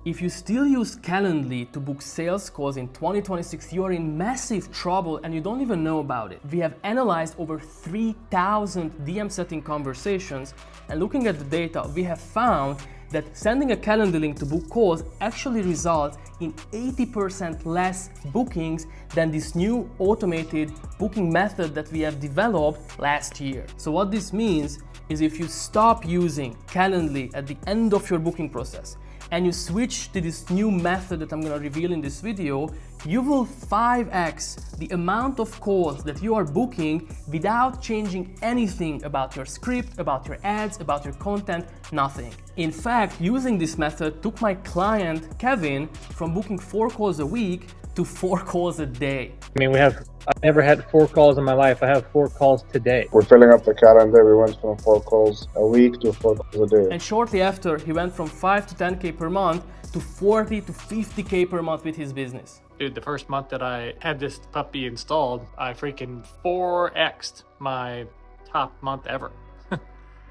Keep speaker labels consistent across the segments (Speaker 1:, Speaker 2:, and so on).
Speaker 1: If you still use Calendly to book sales calls in 2026, you are in massive trouble and you don't even know about it. We have analyzed over 3,000 DM setting conversations, and looking at the data, we have found that sending a Calendly link to book calls actually results in 80% less bookings than this new automated booking method that we have developed last year. So what this means is if you stop using Calendly at the end of your booking process and you switch to this new method that I'm gonna reveal in this video, you will 5x the amount of calls that you are booking without changing anything about your script, about your ads, about your content, nothing. In fact, using this method took my client, Kevin, from booking 4 calls a week to 4 calls a day.
Speaker 2: I mean, I've never had 4 calls in my life. I have 4 calls today.
Speaker 3: We're filling up the calendar. We went from 4 calls a week to 4 calls a day.
Speaker 1: And shortly after, he went from 5 to 10K per month to 40 to 50K per month with his business.
Speaker 4: Dude, the first month that I had this puppy installed, I freaking 4x'd my top month ever.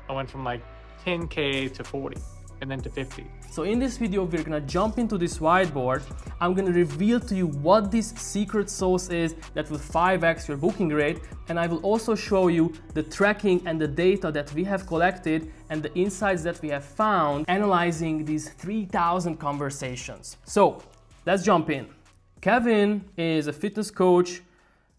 Speaker 4: I went from like 10K to 40 and then to 50.
Speaker 1: So in this video, we're gonna jump into this whiteboard. I'm gonna reveal to you what this secret sauce is that will 5x your booking rate. And I will also show you the tracking and the data that we have collected and the insights that we have found analyzing these 3,000 conversations. So let's jump in. Kevin is a fitness coach.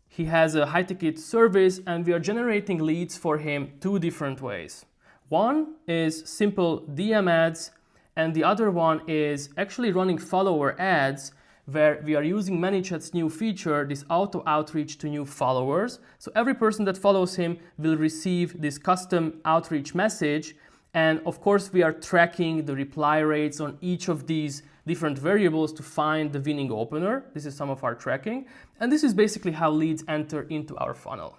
Speaker 1: He has a high ticket service and we are generating leads for him 2 different ways. One is simple DM ads, and the other one is actually running follower ads where we are using ManyChat's new feature, this auto outreach to new followers. So every person that follows him will receive this custom outreach message. And of course, we are tracking the reply rates on each of these different variables to find the winning opener. This is some of our tracking. And this is basically how leads enter into our funnel.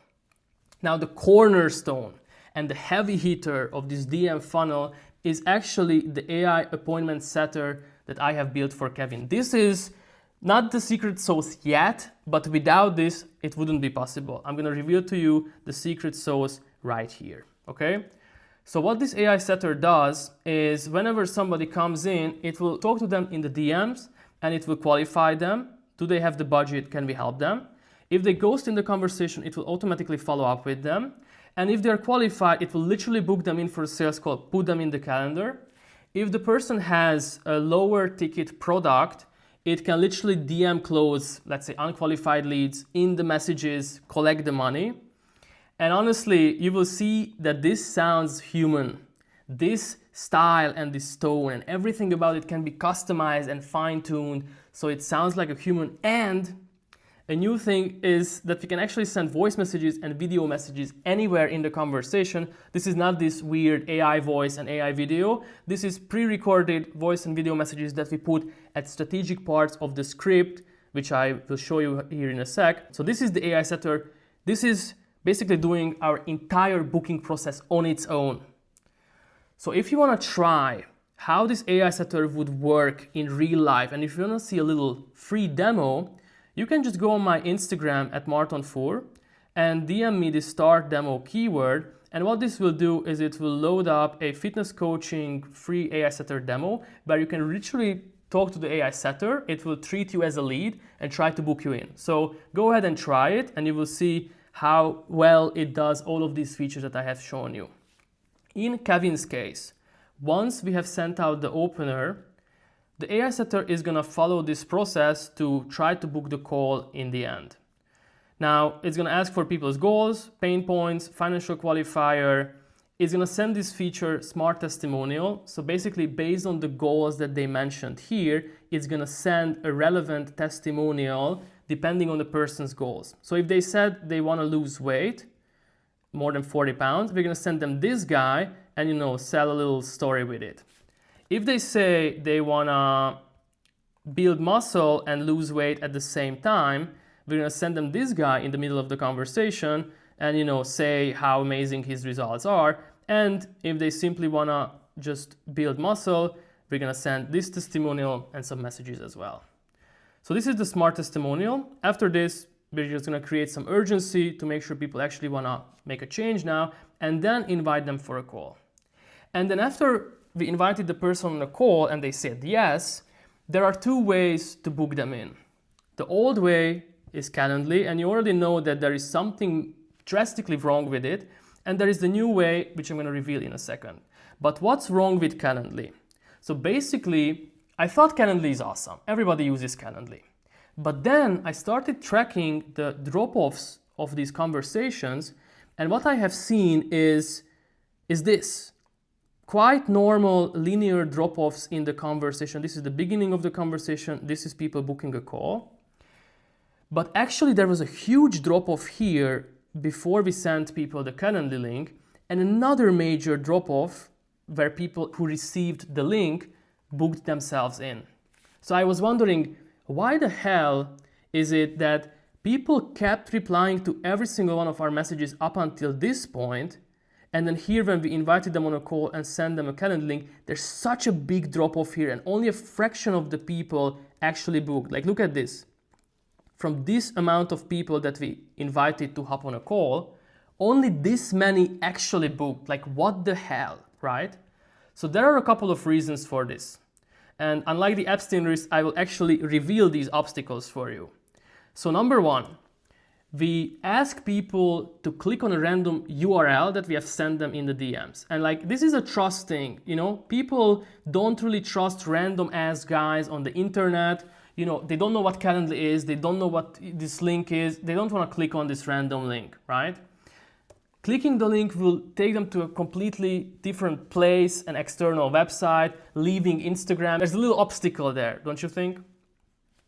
Speaker 1: Now, the cornerstone and the heavy hitter of this DM funnel is actually the AI appointment setter that I have built for Kevin. This is not the secret sauce yet, but without this, it wouldn't be possible. I'm gonna reveal to you the secret sauce right here, okay? So what this AI setter does is whenever somebody comes in, it will talk to them in the DMs and it will qualify them. Do they have the budget? Can we help them? If they ghost in the conversation, it will automatically follow up with them. And if they're qualified, it will literally book them in for a sales call, put them in the calendar. If the person has a lower ticket product, it can literally DM close, let's say, unqualified leads in the messages, collect the money. And honestly, you will see that this sounds human. This style and this tone and everything about it can be customized and fine-tuned so it sounds like a human. And a new thing is that we can actually send voice messages and video messages anywhere in the conversation. This is not this weird AI voice and AI video. This is pre-recorded voice and video messages that we put at strategic parts of the script, which I will show you here in a sec. So this is the AI setter. This is basically doing our entire booking process on its own. So if you want to try how this AI setter would work in real life, and if you want to see a little free demo, you can just go on my Instagram at martonfour and DM me the start demo keyword. And what this will do is it will load up a fitness coaching free AI setter demo where you can literally talk to the AI setter. It will treat you as a lead and try to book you in. So go ahead and try it and you will see how well it does all of these features that I have shown you. In Kevin's case, once we have sent out the opener, the AI setter is gonna follow this process to try to book the call in the end. Now, it's gonna ask for people's goals, pain points, financial qualifier. It's gonna send this feature smart testimonial. So basically, based on the goals that they mentioned here, it's gonna send a relevant testimonial depending on the person's goals. So if they said they wanna lose weight, more than 40 pounds, we're gonna send them this guy and sell a little story with it. If they say they wanna build muscle and lose weight at the same time, we're gonna send them this guy in the middle of the conversation and say how amazing his results are. And if they simply wanna just build muscle, we're gonna send this testimonial and some messages as well. So this is the smart testimonial. After this, we're just gonna create some urgency to make sure people actually wanna make a change now, and then invite them for a call. And then after we invited the person on a call and they said yes, There are two ways to book them in. The old way is Calendly, and you already know that there is something drastically wrong with it. And there is the new way, which I'm going to reveal in a second. But what's wrong with Calendly? So basically, I thought Calendly is awesome. Everybody uses Calendly. But then I started tracking the drop-offs of these conversations, and what I have seen is this. Quite normal linear drop-offs in the conversation. This is the beginning of the conversation. This is people booking a call. But actually there was a huge drop-off here before we sent people the Calendly link, and another major drop-off where people who received the link booked themselves in. So I was wondering, why the hell is it that people kept replying to every single one of our messages up until this point, and then here when we invited them on a call and sent them a Calendly link, there's such a big drop-off here, and only a fraction of the people actually booked. Like, look at this. From this amount of people that we invited to hop on a call, only this many actually booked. Like, what the hell, right? So there are a couple of reasons for this. And unlike the Epstein list, I will actually reveal these obstacles for you. So number one, we ask people to click on a random URL that we have sent them in the DMs. And like, this is a trust thing, you know? People don't really trust random ass guys on the internet. You know, they don't know what Calendly is, they don't know what this link is, they don't want to click on this random link, right? Clicking the link will take them to a completely different place, an external website, leaving Instagram. There's a little obstacle there, don't you think?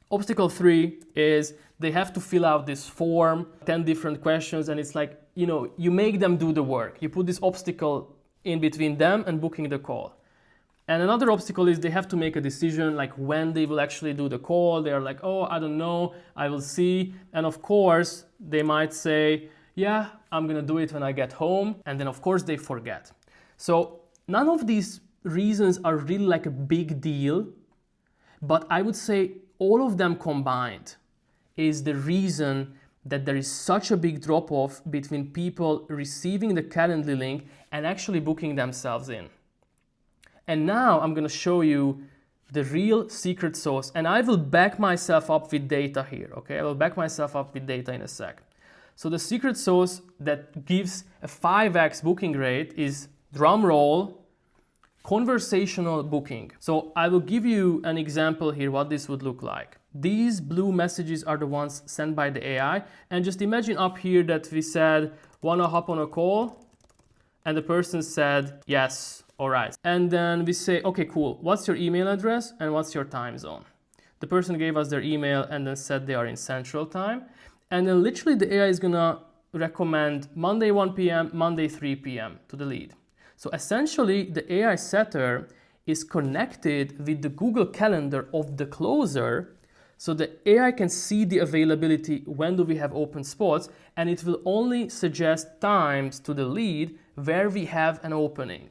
Speaker 1: Obstacle 3 is they have to fill out this form, 10 different questions, and it's like, you know, you make them do the work. You put this obstacle in between them and booking the call. And another obstacle is they have to make a decision, like when they will actually do the call. They are like, oh, I don't know, I will see. And of course, they might say, yeah, I'm gonna do it when I get home. And then of course they forget. So none of these reasons are really like a big deal, but I would say all of them combined is the reason that there is such a big drop-off between people receiving the Calendly link and actually booking themselves in. And now I'm going to show you the real secret sauce, and I will back myself up with data here, okay? I will back myself up with data in a sec. So the secret sauce that gives a 5x booking rate is, drum roll, conversational booking. So I will give you an example here what this would look like. These blue messages are the ones sent by the AI, and just imagine up here that we said, wanna hop on a call? And the person said, yes. All right, and then we say, okay, cool, what's your email address and what's your time zone? The person gave us their email and then said they are in Central Time. And then literally the AI is gonna recommend Monday 1 p.m., Monday 3 p.m. to the lead. So essentially the AI setter is connected with the Google Calendar of the closer, so the AI can see the availability, when do we have open spots, and it will only suggest times to the lead where we have an opening.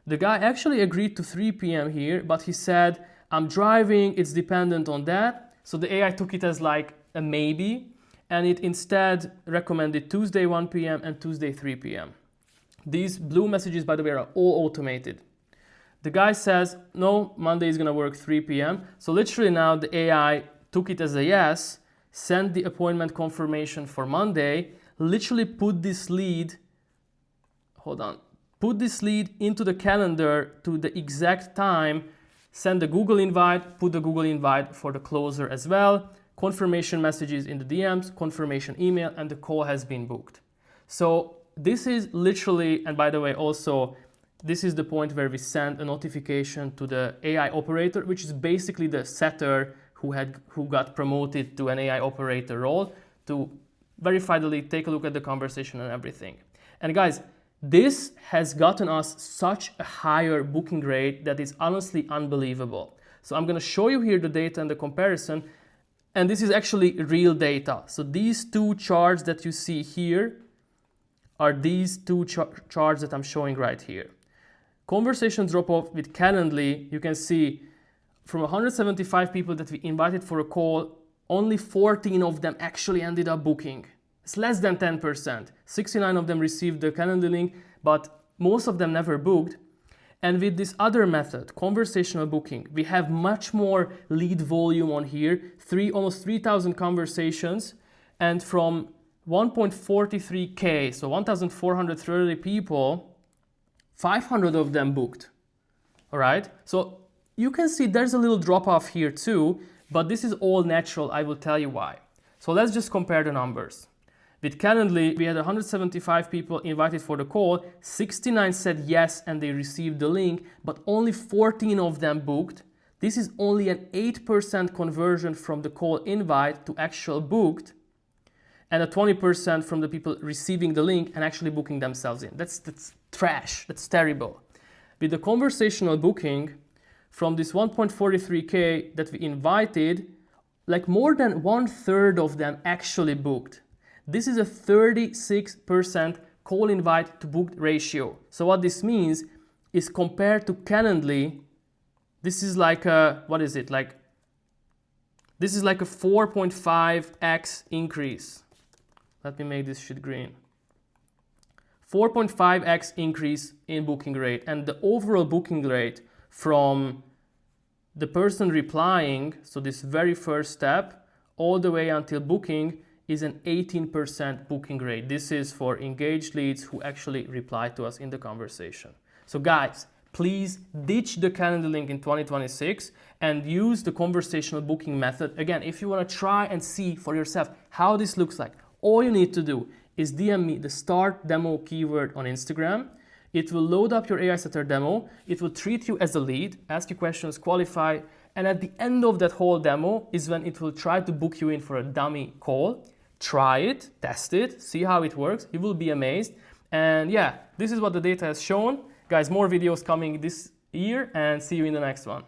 Speaker 1: The guy actually agreed to 3 p.m. here, but he said, I'm driving, it's dependent on that. So the AI took it as like a maybe, and it instead recommended Tuesday 1 p.m. and Tuesday 3 p.m. These blue messages, by the way, are all automated. The guy says, no, Monday is gonna work 3 p.m. So literally now the AI took it as a yes, sent the appointment confirmation for Monday, literally put this lead, put this lead into the calendar to the exact time, send the Google invite, put the Google invite for the closer as well, confirmation messages in the DMs, confirmation email, and the call has been booked. So this is literally, and by the way, also, this is the point where we send a notification to the AI operator, which is basically the setter who got promoted to an AI operator role to verify the lead, take a look at the conversation and everything. And guys, this has gotten us such a higher booking rate that is honestly unbelievable. So I'm going to show you here the data and the comparison, and this is actually real data. So these two charts that you see here are these two charts that I'm showing right here. Conversation drop-off with Calendly, you can see from 175 people that we invited for a call, only 14 of them actually ended up booking. It's less than 10%. 69 of them received the Calendly link, but most of them never booked. And with this other method, conversational booking, we have much more lead volume on here, almost 3,000 conversations, and from 1.43K, so 1,430 people, 500 of them booked. All right, so you can see there's a little drop off here too, but this is all natural. I will tell you why. So let's just compare the numbers. With Calendly, we had 175 people invited for the call, 69 said yes and they received the link, but only 14 of them booked. This is only an 8% conversion from the call invite to actual booked, and a 20% from the people receiving the link and actually booking themselves in. That's trash, that's terrible. With the conversational booking, from this 1.43K that we invited, like more than 1/3 of them actually booked. This is a 36% call invite to booked ratio. So what this means is compared to Calendly, this is like a, what is it? This is like a 4.5x increase. Let me make this shit green. 4.5x increase in booking rate, and the overall booking rate from the person replying, so this very first step, all the way until booking is an 18% booking rate. This is for engaged leads who actually reply to us in the conversation. So guys, please ditch the Calendly link in 2026 and use the conversational booking method. Again, if you want to try and see for yourself how this looks like, all you need to do is DM me the start demo keyword on Instagram. It will load up your AI setter demo. It will treat you as a lead, ask you questions, qualify, and at the end of that whole demo is when it will try to book you in for a dummy call. Try it, test it, see how it works. You will be amazed. And yeah, this is what the data has shown. Guys, more videos coming this year, and see you in the next one.